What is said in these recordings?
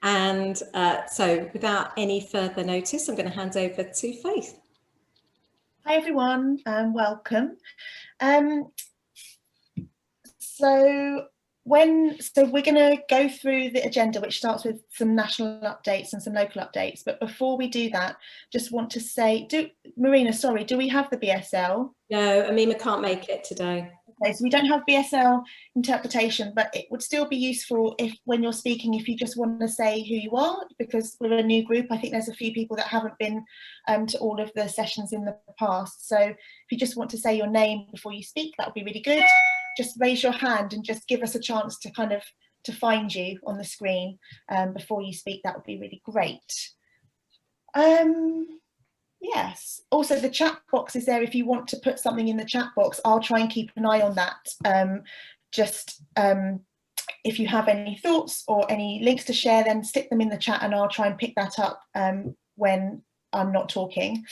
And so without any further notice, I'm going to hand over to Faith. Hi everyone, and welcome. So we're going to go through the agenda, which starts with some national updates and some local updates. But before we do that, just want to say, Marina, sorry, do we have the BSL? No, Amima can't make it today. Okay, so we don't have BSL interpretation, but it would still be useful if, when you're speaking, if you just want to say who you are, because we're a new group. I think there's a few people that haven't been to all of the sessions in the past. So if you just want to say your name before you speak, that would be really good. Just raise your hand and just give us a chance to to find you on the screen before you speak. That would be really great. Yes, also the chat box is there if you want to put something in the chat box. I'll try and keep an eye on that. If you have any thoughts or any links to share, then stick them in the chat and I'll try and pick that up when I'm not talking.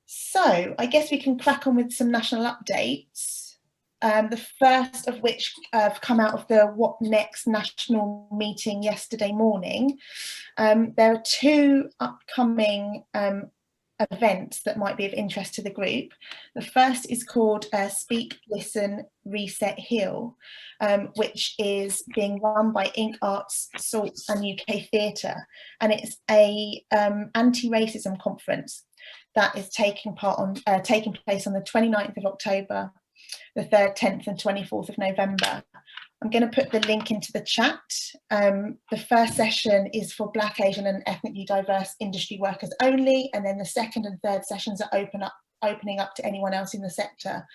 So I guess we can crack on with some national updates. The first of which have come out of the What Next national meeting yesterday morning. There are two upcoming events that might be of interest to the group. The first is called Speak, Listen, Reset, Heal, which is being run by Ink Arts, Salt and UK Theatre, and it's a anti-racism conference that is taking place on the 29th of October, the 3rd, 10th and 24th of November. I'm going to put the link into the chat. The first session is for Black, Asian and ethnically diverse industry workers only, and then the second and third sessions are opening up to anyone else in the sector.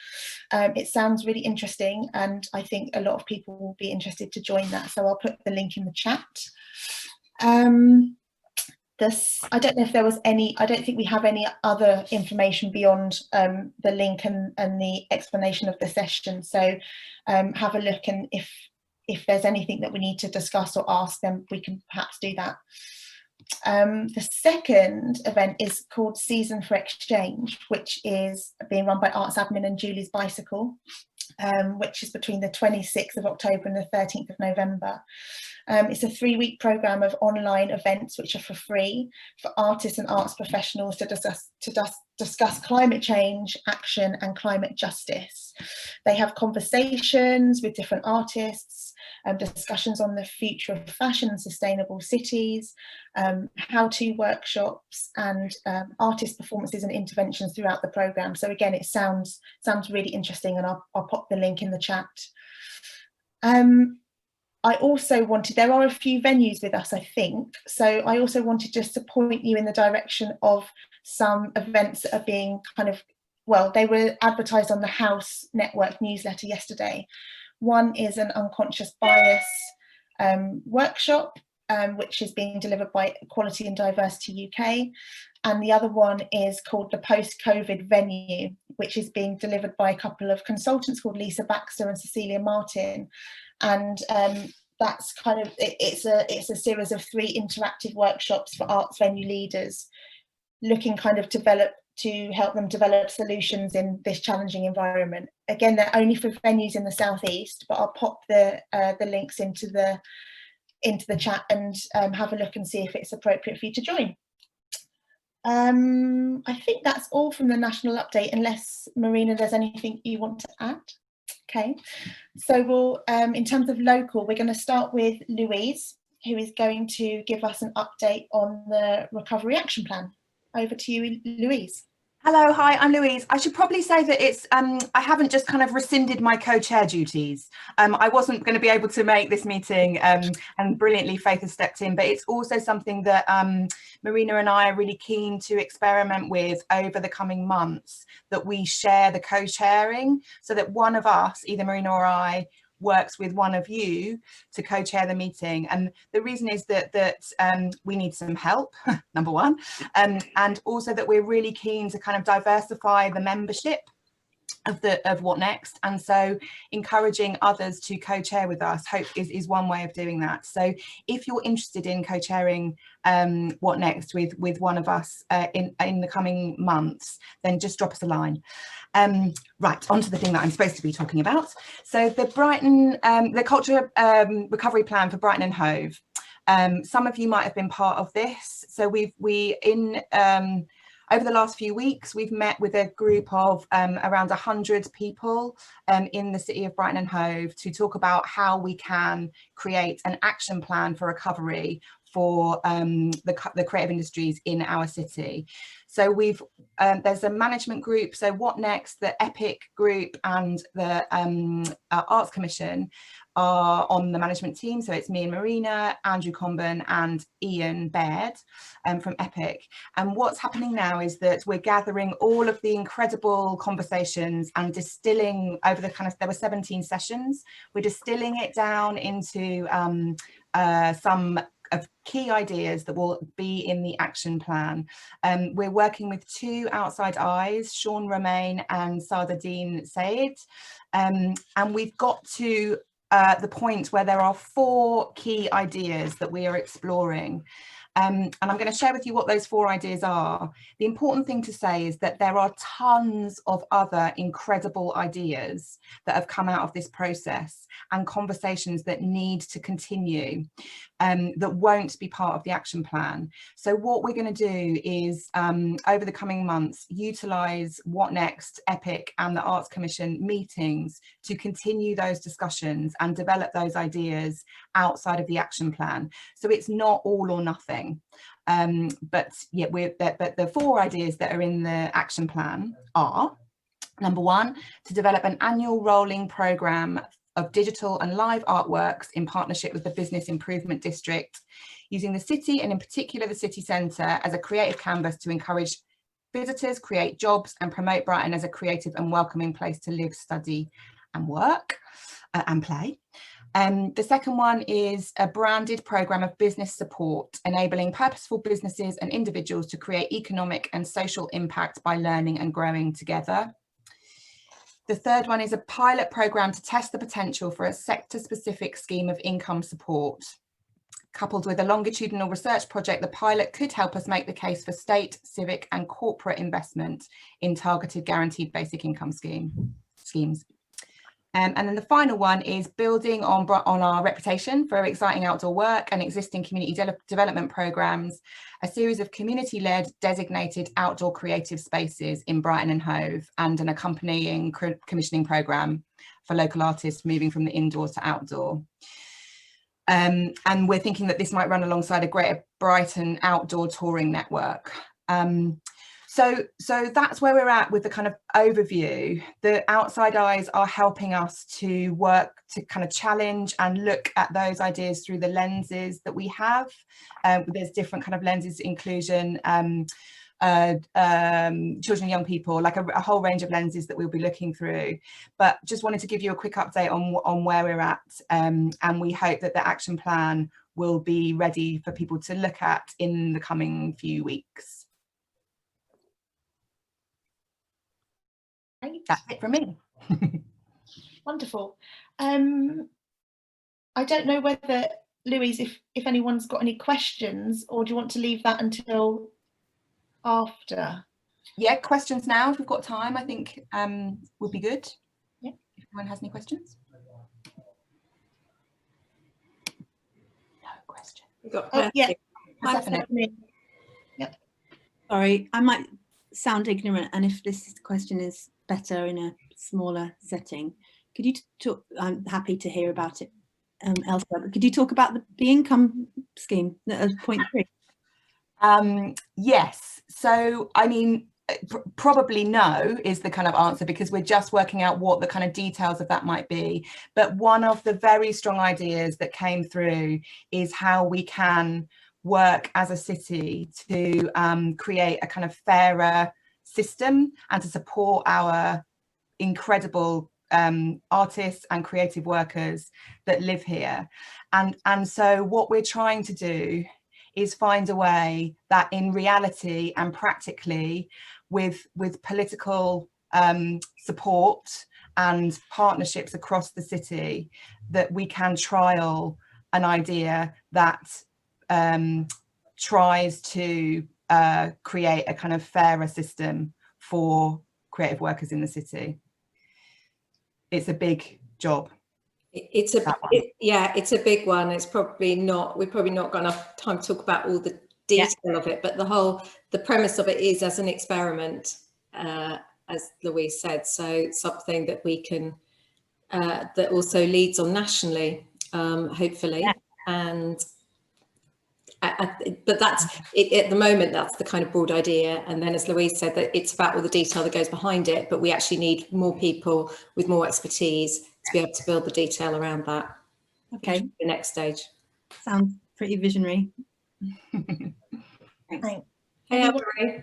It sounds really interesting, and I think a lot of people will be interested to join that, so I'll put the link in the chat. I don't know if there was any, I don't think we have any other information beyond the link and the explanation of the session. So have a look, and if there's anything that we need to discuss or ask, then we can perhaps do that. The second event is called Season for Exchange, which is being run by Arts Admin and Julie's Bicycle, which is between the 26th of October and the 13th of November. It's a 3-week programme of online events which are for free for artists and arts professionals to discuss climate change, action and climate justice. They have conversations with different artists, discussions on the future of fashion and sustainable cities, how-to workshops and artist performances and interventions throughout the programme. So again, it sounds really interesting, and I'll pop the link in the chat. I also wanted, there are a few venues with us, I think, so I also wanted just to point you in the direction of some events that are being they were advertised on the House Network newsletter yesterday. One is an unconscious bias workshop, which is being delivered by Equality and Diversity UK. And the other one is called the Post-COVID Venue, which is being delivered by a couple of consultants called Lisa Baxter and Cecilia Martin. And that's it's a series of 3 interactive workshops for arts venue leaders, looking to help them develop solutions in this challenging environment. Again, they're only for venues in the southeast, but I'll pop the links into the chat and have a look and see if it's appropriate for you to join. I think that's all from the national update, unless Marina, there's anything you want to add. Okay, so we'll in terms of local, we're going to start with Louise, who is going to give us an update on the Recovery Action Plan. Over to you, Louise. Hello, hi, I'm Louise. I should probably say that it's I haven't just rescinded my co-chair duties. I wasn't going to be able to make this meeting, and brilliantly Faith has stepped in, but it's also something that Marina and I are really keen to experiment with over the coming months, that we share the co-chairing, so that one of us, either Marina or I, works with one of you to co-chair the meeting. And the reason is that we need some help, number one, and also that we're really keen to diversify the membership of What Next, and so encouraging others to co-chair with us is one way of doing that. So if you're interested in co-chairing What Next with one of us in the coming months, then just drop us a line. Right, on to the thing that I'm supposed to be talking about. So the Brighton, the Culture Recovery Plan for Brighton and Hove. Some of you might have been part of this. So over the last few weeks, we've met with a group of around 100 people in the city of Brighton and Hove to talk about how we can create an action plan for recovery for the creative industries in our city. So there's a management group, so What Next, the EPIC group and the Arts Commission are on the management team. So it's me and Marina, Andrew Comben and Ian Baird from EPIC. And what's happening now is that we're gathering all of the incredible conversations and distilling over there were 17 sessions. We're distilling it down into some of key ideas that will be in the action plan. We're working with two outside eyes, Sean Romain and Sadadine Said, and we've got to the point where there are 4 key ideas that we are exploring. And I'm going to share with you what those 4 ideas are. The important thing to say is that there are tons of other incredible ideas that have come out of this process and conversations that need to continue that won't be part of the action plan. So what we're going to do is over the coming months, utilise What Next, EPIC and the Arts Commission meetings to continue those discussions and develop those ideas outside of the action plan. So it's not all or nothing. But the 4 ideas that are in the action plan are: number 1, to develop an annual rolling programme of digital and live artworks in partnership with the Business Improvement District, using the city and in particular the city centre as a creative canvas to encourage visitors, create jobs and promote Brighton as a creative and welcoming place to live, study and work and play. The second one is a branded programme of business support, enabling purposeful businesses and individuals to create economic and social impact by learning and growing together. The third one is a pilot programme to test the potential for a sector-specific scheme of income support. Coupled with a longitudinal research project, the pilot could help us make the case for state, civic and corporate investment in targeted guaranteed basic income schemes. And then the final one is building on our reputation for exciting outdoor work and existing community development programmes, a series of community-led designated outdoor creative spaces in Brighton and Hove, and an accompanying commissioning programme for local artists moving from the indoor to outdoor. And we're thinking that this might run alongside a Greater Brighton outdoor touring network. So that's where we're at with the kind of overview. The outside eyes are helping us to work to kind of challenge and look at those ideas through the lenses that we have. There's different kind of lenses: inclusion, children and young people, like a whole range of lenses that we'll be looking through. But just wanted to give you a quick update on where we're at, and we hope that the action plan will be ready for people to look at in the coming few weeks. Great. That's it from me. Wonderful. I don't know whether, Louise, if anyone's got any questions, or do you want to leave that until after? Yeah, questions now if we've got time, I think would be good. Yeah. If anyone has any questions. No question. We've got yeah. Stephanie. Yep. Sorry, I might sound ignorant, and if this question is better in a smaller setting, could you talk? I'm happy to hear about it elsewhere, but could you talk about the income scheme at point 3? Yes, so I mean, probably no is the kind of answer, because we're just working out what the kind of details of that might be. But one of the very strong ideas that came through is how we can work as a city to create a kind of fairer system and to support our incredible artists and creative workers that live here. And so what we're trying to do is find a way that in reality and practically with political support and partnerships across the city, that we can trial an idea that tries to create a kind of fairer system for creative workers in the city. It's a big job. It's a big one. It's probably not, we've probably not got enough time to talk about all the detail of it, but the premise of it is as an experiment, as Louise said, so something that we can, that also leads on nationally, hopefully. Yeah. And but that's it at the moment, that's the kind of broad idea. And then as Louise said, that it's about all the detail that goes behind it, but we actually need more people with more expertise to be able to build the detail around that. Okay. The next stage. Sounds pretty visionary. Thanks. Hey, Anne-Marie.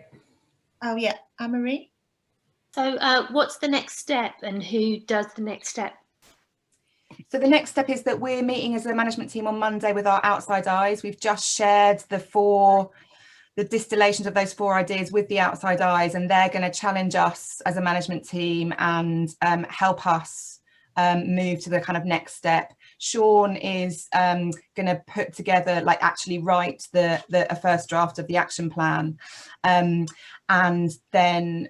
Oh yeah, Anne-Marie. So what's the next step and who does the next step? So the next step is that we're meeting as a management team on Monday with our outside eyes. We've just shared the distillations of those 4 ideas with the outside eyes, and they're going to challenge us as a management team and help us move to the kind of next step. Sean is going to put together, like actually write a first draft of the action plan, and then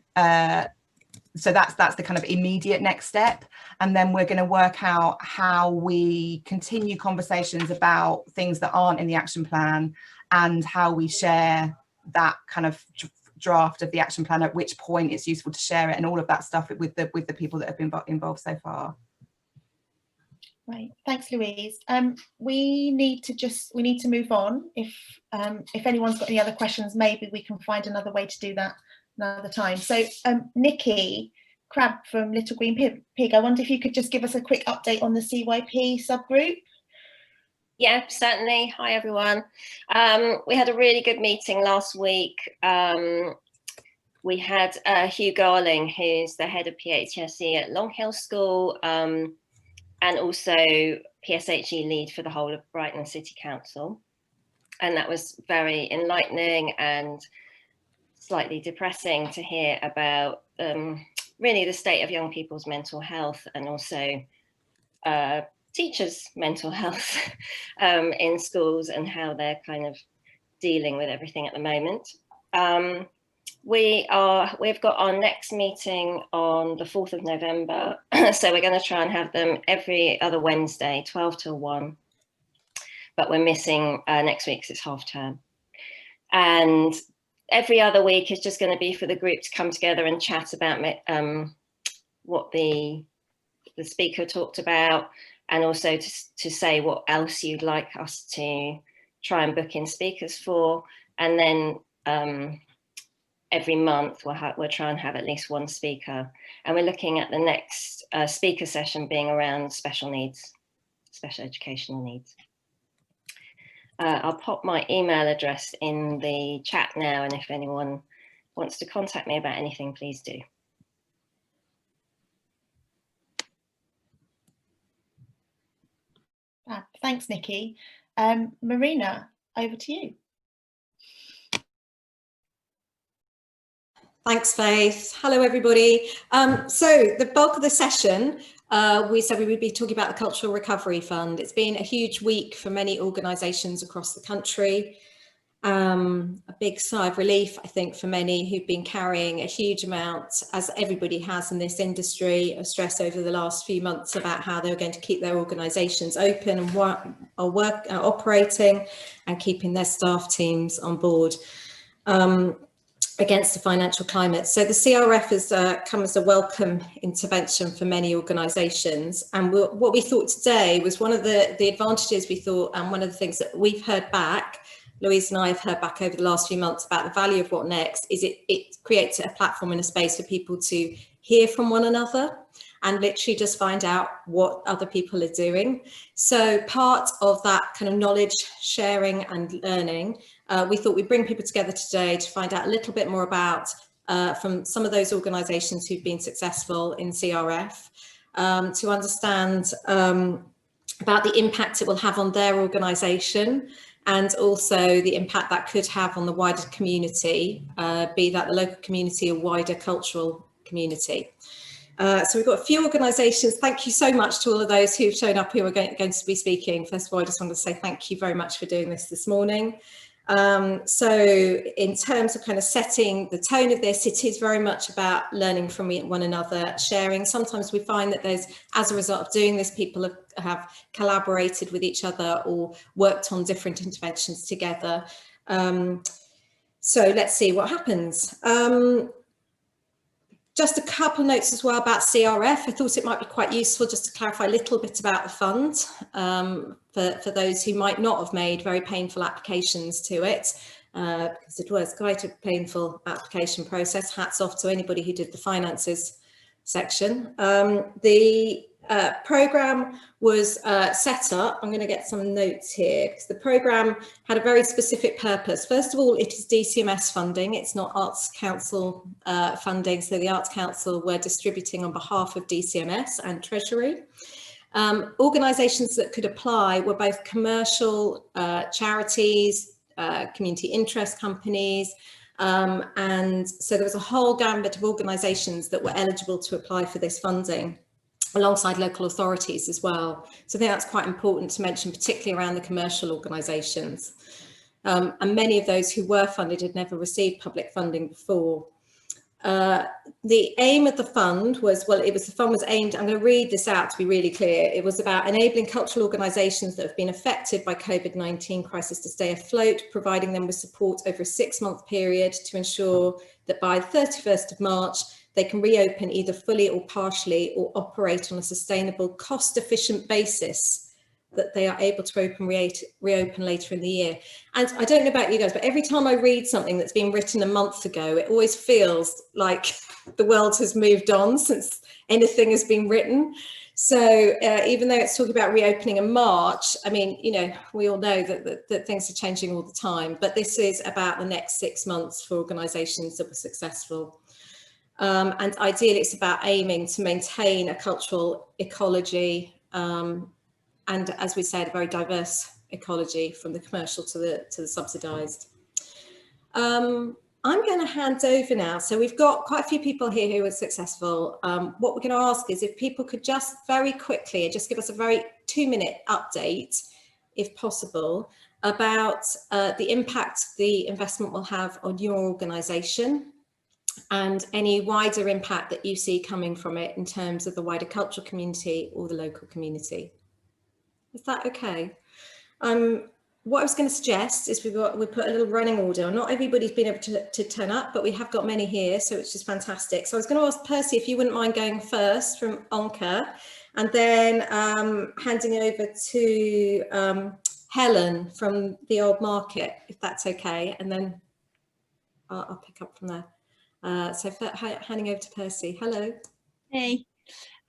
so that's the kind of immediate next step. And then we're going to work out how we continue conversations about things that aren't in the action plan, and how we share that kind of draft of the action plan, at which point it's useful to share it, and all of that stuff with the people that have been involved so far. Right, thanks, Louise. We need to move on. If anyone's got any other questions, maybe we can find another way to do that another time. So Nikki Crabb from Little Green Pig, I wonder if you could just give us a quick update on the CYP subgroup. Yeah, certainly. Hi, everyone. We had a really good meeting last week. We had Hugh Garling, who's the head of PHSE at Long Hill School, and also PSHE lead for the whole of Brighton City Council. And that was very enlightening and slightly depressing to hear about really the state of young people's mental health, and also teachers' mental health in schools, and how they're kind of dealing with everything at the moment. We've got our next meeting on the 4th of November. So we're going to try and have them every other Wednesday, 12 till 1. But we're missing next week because it's half term. And every other week is just going to be for the group to come together and chat about what the speaker talked about, and also to say what else you'd like us to try and book in speakers for. And then every month we'll try and have at least one speaker. And we're looking at the next speaker session being around special needs, special educational needs. I'll pop my email address in the chat now, and if anyone wants to contact me about anything, please do. Thanks, Nikki. Marina, over to you. Thanks, Faith. Hello, everybody. So the bulk of the session, we said we would be talking about the Cultural Recovery Fund. It's been a huge week for many organisations across the country. A big sigh of relief, I think, for many who've been carrying a huge amount, as everybody has in this industry, of stress over the last few months about how they're going to keep their organisations open and operating, and keeping their staff teams on board against the financial climate. So the CRF has come as a welcome intervention for many organisations. And what we thought today was one of the advantages we thought, and one of the things that we've heard back, Louise and I have heard back over the last few months about the value of What Next, is it creates a platform and a space for people to hear from one another and literally just find out what other people are doing. So part of that kind of knowledge sharing and learning, we thought we'd bring people together today to find out a little bit more about from some of those organisations who've been successful in CRF, to understand about the impact it will have on their organisation, and also the impact that could have on the wider community, be that the local community or wider cultural community. So we've got a few organisations. Thank you so much to all of those who've shown up who are going to be speaking. First of all, I just wanted to say thank you very much for doing this morning. So in terms of kind of setting the tone of this, it is very much about learning from one another, sharing. Sometimes we find that there's, as a result of doing this, people have collaborated with each other or worked on different interventions together. So let's see what happens. Just a couple of notes as well about CRF. I thought it might be quite useful just to clarify a little bit about the fund for those who might not have made very painful applications to it, because it was quite a painful application process. Hats off to anybody who did the finances section. The programme was set up, I'm going to get some notes here, because the programme had a very specific purpose. First of all, it is DCMS funding, it's not Arts Council funding, so the Arts Council were distributing on behalf of DCMS and Treasury. Organisations that could apply were both commercial charities, community interest companies, and so there was a whole gambit of organisations that were eligible to apply for this funding, alongside local authorities as well. So I think that's quite important to mention, particularly around the commercial organisations. And many of those who were funded had never received public funding before. The aim of the fund was, well, the fund was aimed, I'm going to read this out to be really clear. It was about enabling cultural organisations that have been affected by COVID-19 crisis to stay afloat, providing them with support over a 6-month period to ensure that by the 31st of March, they can reopen either fully or partially, or operate on a sustainable, cost-efficient basis that they are able to reopen later in the year. And I don't know about you guys, but every time I read something that's been written a month ago, it always feels like the world has moved on since anything has been written. So even though it's talking about reopening in March, I mean, you know, we all know that things are changing all the time, but this is about the next 6 months for organisations that were successful. And ideally, it's about aiming to maintain a cultural ecology, and as we said, a very diverse ecology from the commercial to the subsidised. I'm going to hand over now. So we've got quite a few people here who are successful. What we're going to ask is if people could just very quickly just give us a very 2-minute update, if possible, about the impact the investment will have on your organisation, and any wider impact that you see coming from it in terms of the wider cultural community or the local community. Is that okay? What I was going to suggest is we put a little running order. Not everybody's been able to turn up, but we have got many here, so it's just fantastic. So I was going to ask Percy if you wouldn't mind going first from Onca, and then handing over to Helen from the Old Market, if that's okay, and then I'll pick up from there. So handing over to Percy. Hello. Hey.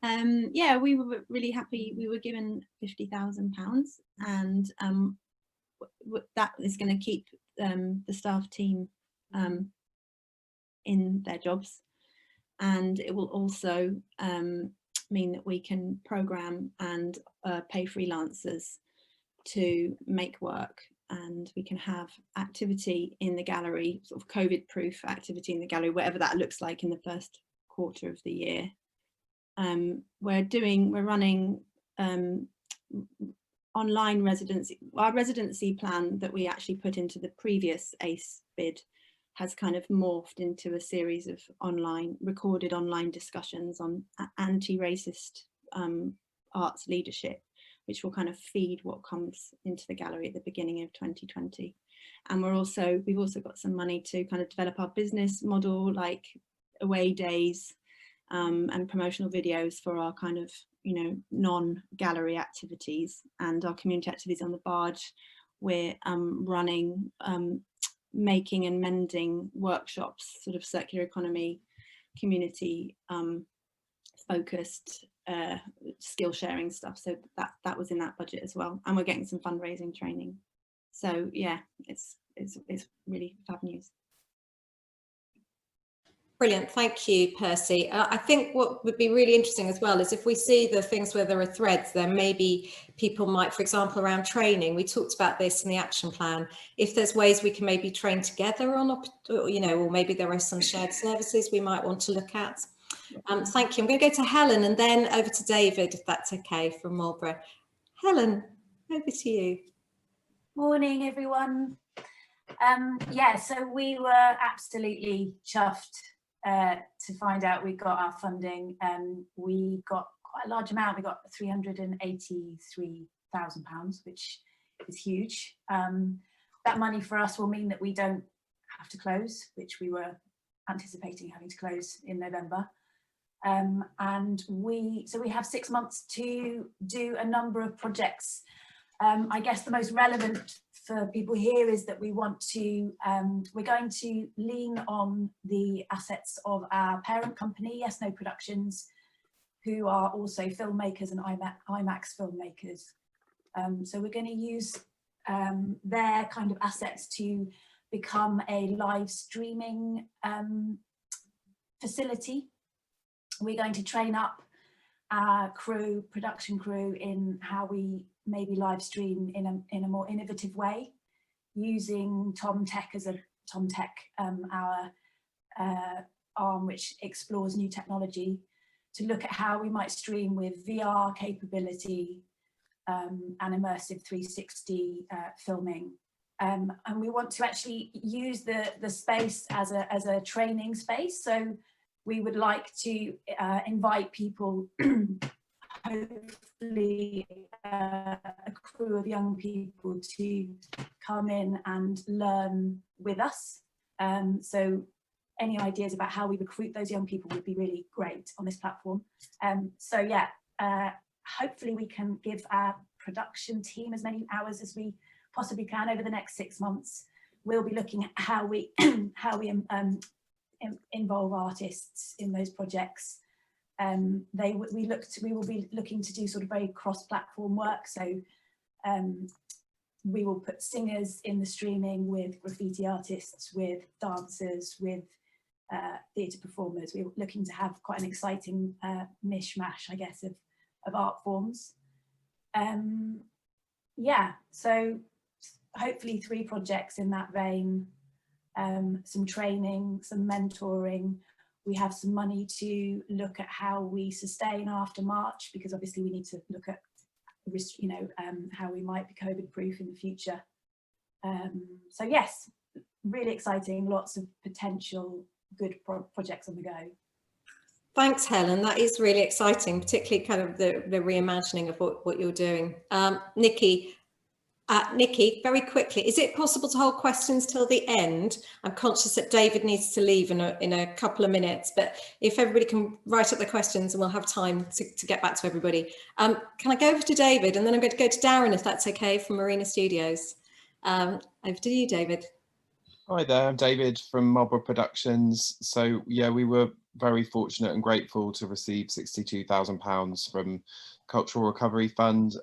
Yeah, we were really happy. We were given £50,000, and that is going to keep the staff team in their jobs, and it will also mean that we can programme and pay freelancers to make work, and we can have activity in the gallery, sort of COVID-proof activity in the gallery, whatever that looks like in the first quarter of the year. We're running online residency. Our residency plan that we actually put into the previous ACE bid has kind of morphed into a series of recorded online discussions on anti-racist arts leadership, which will kind of feed what comes into the gallery at the beginning of 2020. And we've also got some money to kind of develop our business model, like away days, and promotional videos for our kind of, you know, non-gallery activities and our community activities on the barge. We're running making and mending workshops, sort of circular economy, community focused skill sharing stuff. So that was in that budget as well, and we're getting some fundraising training. So yeah, it's really fab news. Brilliant, thank you, Percy. I think what would be really interesting as well is if we see the things where there are threads, then maybe people might, for example, around training, we talked about this in the action plan, if there's ways we can maybe train together on, you know, or maybe there are some shared services we might want to look at. Thank you. I'm going to go to Helen and then over to David, if that's okay, from Marlborough. Helen, over to you. Morning, everyone. Yeah, so we were absolutely chuffed to find out we got our funding. We got quite a large amount. We got £383,000, which is huge. That money for us will mean that we don't have to close, which we were anticipating having to close in November. And we have 6 months to do a number of projects. I guess the most relevant for people here is that we want to, we're going to lean on the assets of our parent company, Yes No Productions, who are also filmmakers and IMAX filmmakers. So we're going to use their kind of assets to become a live streaming facility. We're going to train up our crew, production crew, in how we maybe live stream in a more innovative way, using Tom Tech, our arm which explores new technology, to look at how we might stream with VR capability and immersive 360 filming. And we want to actually use the space as a training space. So we would like to invite people, hopefully a crew of young people, to come in and learn with us. So any ideas about how we recruit those young people would be really great on this platform. So yeah, hopefully we can give our production team as many hours as we possibly can over the next 6 months. We'll be looking at how we involve artists in those projects. We will be looking to do sort of very cross-platform work. So we will put singers in the streaming with graffiti artists, with dancers, with theatre performers. We're looking to have quite an exciting mishmash, I guess, of art forms. Yeah, so hopefully 3 projects in that vein, some training, some mentoring. We have some money to look at how we sustain after March, because obviously we need to look at, you know, how we might be COVID-proof in the future. So yes, really exciting, lots of potential good projects on the go. Thanks, Helen. That is really exciting, particularly kind of the reimagining of what you're doing. Nikki, very quickly, is it possible to hold questions till the end? I'm conscious that David needs to leave in a couple of minutes, but if everybody can write up their questions, and we'll have time to get back to everybody. Can I go over to David, and then I'm going to go to Darren, if that's okay, from Marina Studios. Over to you, David. Hi there, I'm David from Marlborough Productions. So yeah, we were very fortunate and grateful to receive £62,000 from Cultural Recovery Fund.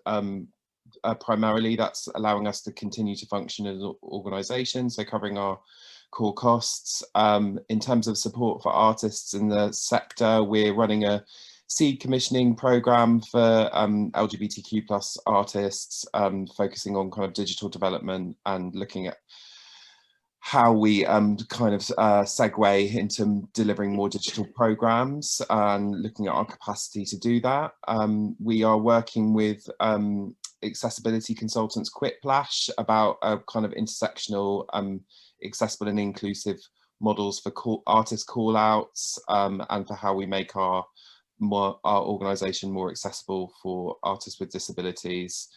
Primarily that's allowing us to continue to function as an organisation, so covering our core costs. In terms of support for artists in the sector, we're running a seed commissioning programme for LGBTQ+ artists, focusing on kind of digital development and looking at how we kind of segue into delivering more digital programs and looking at our capacity to do that. We are working with accessibility consultants Quiplash about a kind of intersectional, accessible and inclusive models for artist call outs, and for how we make our organisation more accessible for artists with disabilities.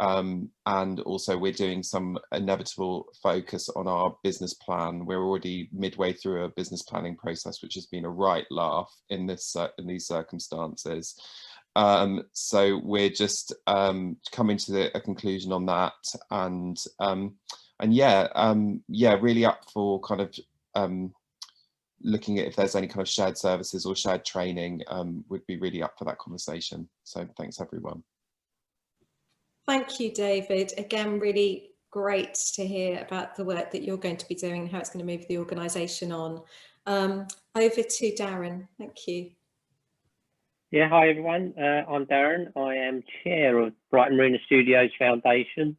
And also we're doing some inevitable focus on our business plan. We're already midway through a business planning process, which has been a right laugh in these circumstances. So we're just coming to a conclusion on that, and yeah, really up for kind of looking at if there's any kind of shared services or shared training. Would be really up for that conversation. So thanks everyone. Thank you, David. Again, really great to hear about the work that you're going to be doing and how it's going to move the organisation on. Over to Darren. Thank you. Yeah, hi everyone. I'm Darren. I am chair of Brighton Marina Studios Foundation.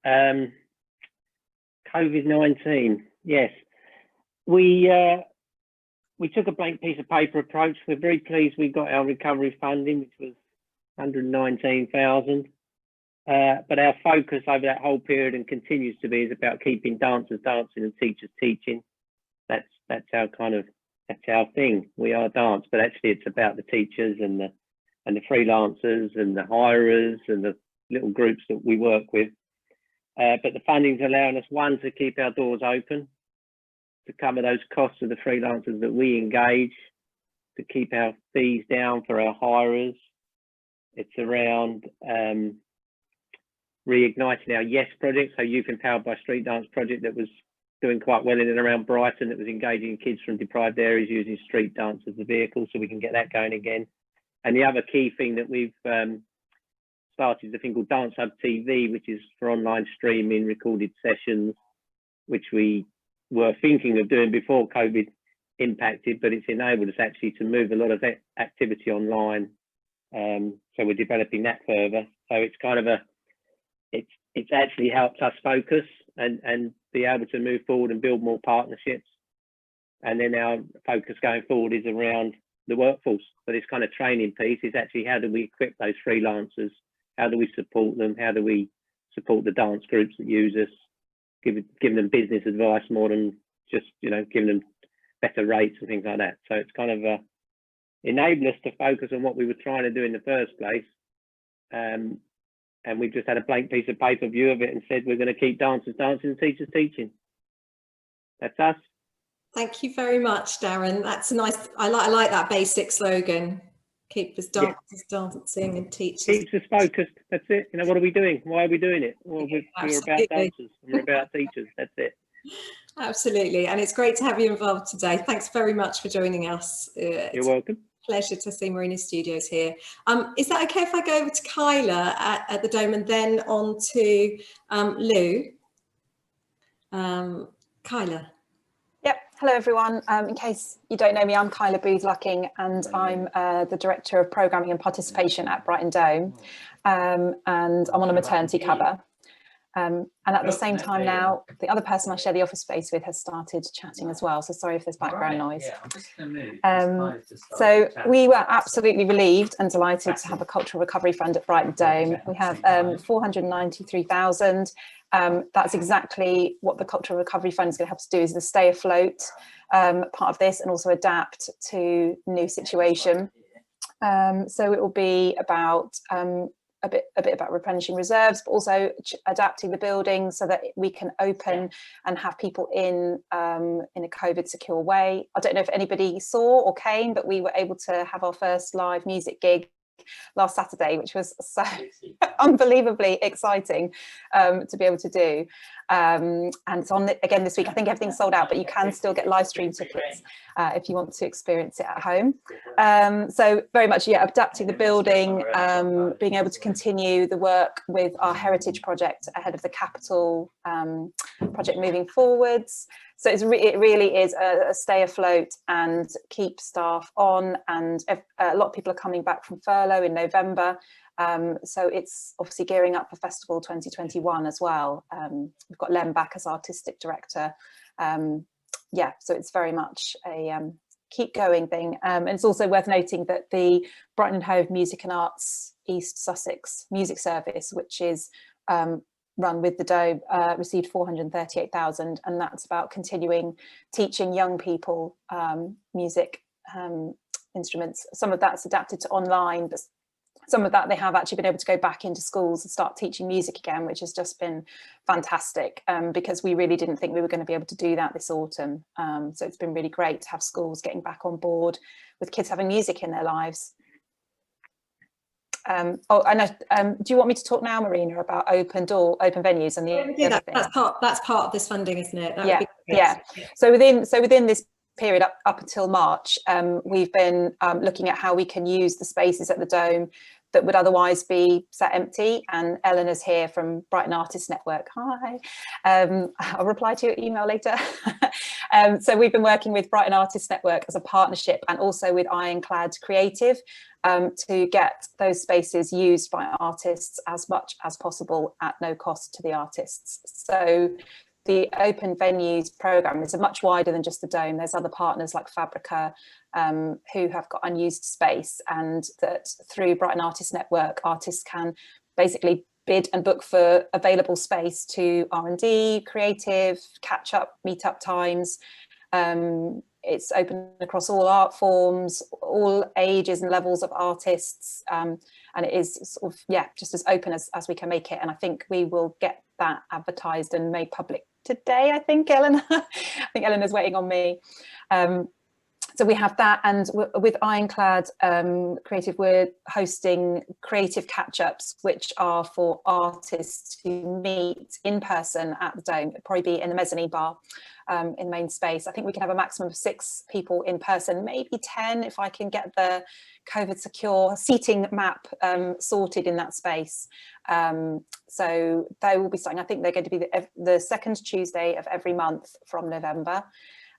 COVID-19. Yes, we took a blank piece of paper approach. We're very pleased we got our recovery funding, which was 119,000. But our focus over that whole period, and continues to be, is about keeping dancers dancing and teachers teaching. That's our kind of, that's our thing. We are dance, but actually it's about the teachers and and the freelancers and the hirers and the little groups that we work with. But the funding's allowing us, one, to keep our doors open, to cover those costs of the freelancers that we engage, to keep our fees down for our hirers. It's around reigniting our YES project, so Youth Empowered by Street Dance project that was doing quite well in and around Brighton, that was engaging kids from deprived areas using street dance as the vehicle, so we can get that going again. And the other key thing that we've started is a thing called Dance Hub TV, which is for online streaming, recorded sessions, which we were thinking of doing before COVID impacted, but it's enabled us actually to move a lot of activity online. So we're developing that further. So it's kind of it's actually helped us focus and be able to move forward and build more partnerships. And then our focus going forward is around the workforce. So this kind of training piece is actually, how do we equip those freelancers? How do we support them? How do we support the dance groups that use us? Giving them business advice more than just, you know, giving them better rates and things like that. So it's kind of enabled us to focus on what we were trying to do in the first place. And we've just had a blank piece of paper view of it and said, we're going to keep dancers dancing and teachers teaching. That's us. Thank you very much, Darren. That's a nice, I like that basic slogan. Keep us dancers dancing and teachers. Keeps us focused. That's it. You know, what are we doing? Why are we doing it? Well, we're about dancers and we're about teachers. That's it. Absolutely. And it's great to have you involved today. Thanks very much for joining us. You're welcome. Pleasure to see Marina Studios here. Is that okay if I go over to Kyla at the Dome and then on to Lou? Kyla. Yep. Hello, everyone. In case you don't know me, I'm Kyla Booth-Lucking, and I'm the Director of Programming and Participation at Brighton Dome. And I'm on a maternity cover. And at the same time now, the other person I share the office space with has started chatting as well. So sorry if there's background noise. So we were absolutely relieved and delighted to have a Cultural Recovery Fund at Brighton Dome. We have 493,000. That's exactly what the Cultural Recovery Fund is going to help us do, is to stay afloat, part of this, and also adapt to new situation. So it will be about a bit about replenishing reserves, but also adapting the building so that we can open and have people in a COVID secure way. I don't know if anybody saw or came, but we were able to have our first live music gig last Saturday, which was so unbelievably exciting to be able to do. And it's on again this week. I think everything's sold out, but you can still get live stream tickets if you want to experience it at home. So very much, yeah, adapting the building, being able to continue the work with our heritage project ahead of the capital project moving forwards. So it really is a stay afloat and keep staff on, and a lot of people are coming back from furlough in November. So it's obviously gearing up for Festival 2021 as well. We've got Lem back as artistic director. Yeah, so it's very much a keep going thing. And it's also worth noting that the Brighton and Hove Music and Arts East Sussex Music Service, which is run with the Dome, received 438,000, and that's about continuing teaching young people music instruments. Some of that's adapted to online, but some of that they have actually been able to go back into schools and start teaching music again, which has just been fantastic, because we really didn't think we were going to be able to do that this autumn. So it's been really great to have schools getting back on board with kids having music in their lives. Do you want me to talk now, Marina, about open venues and the that's part of this funding, isn't it? Yeah. So within this period up until March, we've been looking at how we can use the spaces at the Dome that would otherwise be set empty. And Eleanor's here from Brighton Artists Network. Hi. I'll reply to your email later. So we've been working with Brighton Artists Network as a partnership, and also with Ironclad Creative, to get those spaces used by artists as much as possible at no cost to the artists. So the Open Venues programme is much wider than just the Dome. There's other partners like Fabrica who have got unused space, and that through Brighton Artists Network, artists can basically bid and book for available space to R&D, creative, catch-up, meet-up times. It's open across all art forms, all ages and levels of artists, and it is sort of, yeah, just as open as we can make it. And I think we will get that advertised and made public today, I think, Eleanor. I think Eleanor's waiting on me. So we have that, and with Ironclad Creative, we're hosting creative catch-ups, which are for artists to meet in person at the Dome. It'll probably be in the mezzanine bar in the main space. I think we can have a maximum of 6 people in person, maybe 10 if I can get the COVID secure seating map sorted in that space. So they will be starting, I think they're going to be the second Tuesday of every month from November.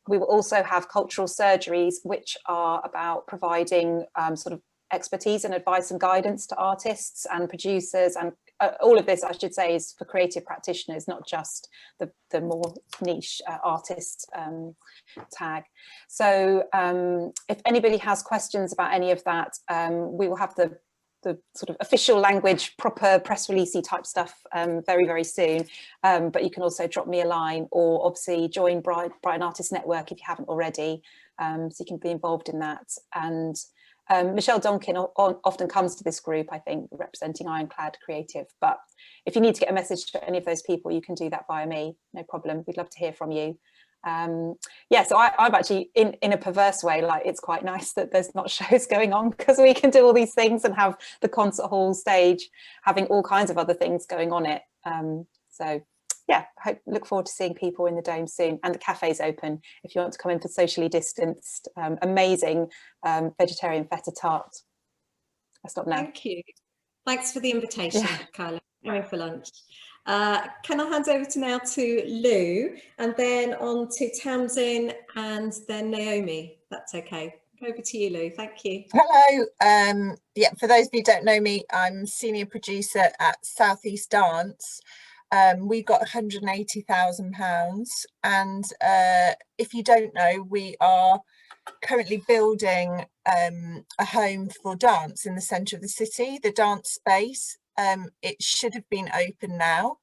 We will also have cultural surgeries, which are about providing sort of expertise and advice and guidance to artists and producers, and all of this, I should say, is for creative practitioners, not just the more niche artist tag. So if anybody has questions about any of that, we will have the sort of official language, proper press releasey type stuff very, very soon. But you can also drop me a line, or obviously join Brighton Artists Network if you haven't already, so you can be involved in that. And Michelle Donkin often comes to this group, I think, representing Ironclad Creative. But if you need to get a message to any of those people, you can do that via me, no problem. We'd love to hear from you. Yeah, so I'm actually in a perverse way, like, it's quite nice that there's not shows going on, because we can do all these things and have the concert hall stage having all kinds of other things going on it. So yeah, look forward to seeing people in the Dome soon, and the cafe's open if you want to come in for socially distanced amazing vegetarian feta tart. I'll stop now. Thank you. Thanks for the invitation, Yeah. Kyla. Going for lunch. Can I hand over now to Lou, and then on to Tamsin, and then Naomi? That's okay. Over to you, Lou. Thank you. Hello. Yeah, for those of you who don't know me, I'm senior producer at South East Dance. We got £180,000, and if you don't know, we are currently building a home for dance in the centre of the city, the dance space. It should have been open now,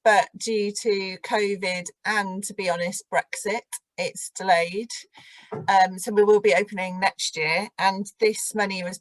but due to COVID and, to be honest, Brexit, it's delayed. So we will be opening next year, and this money was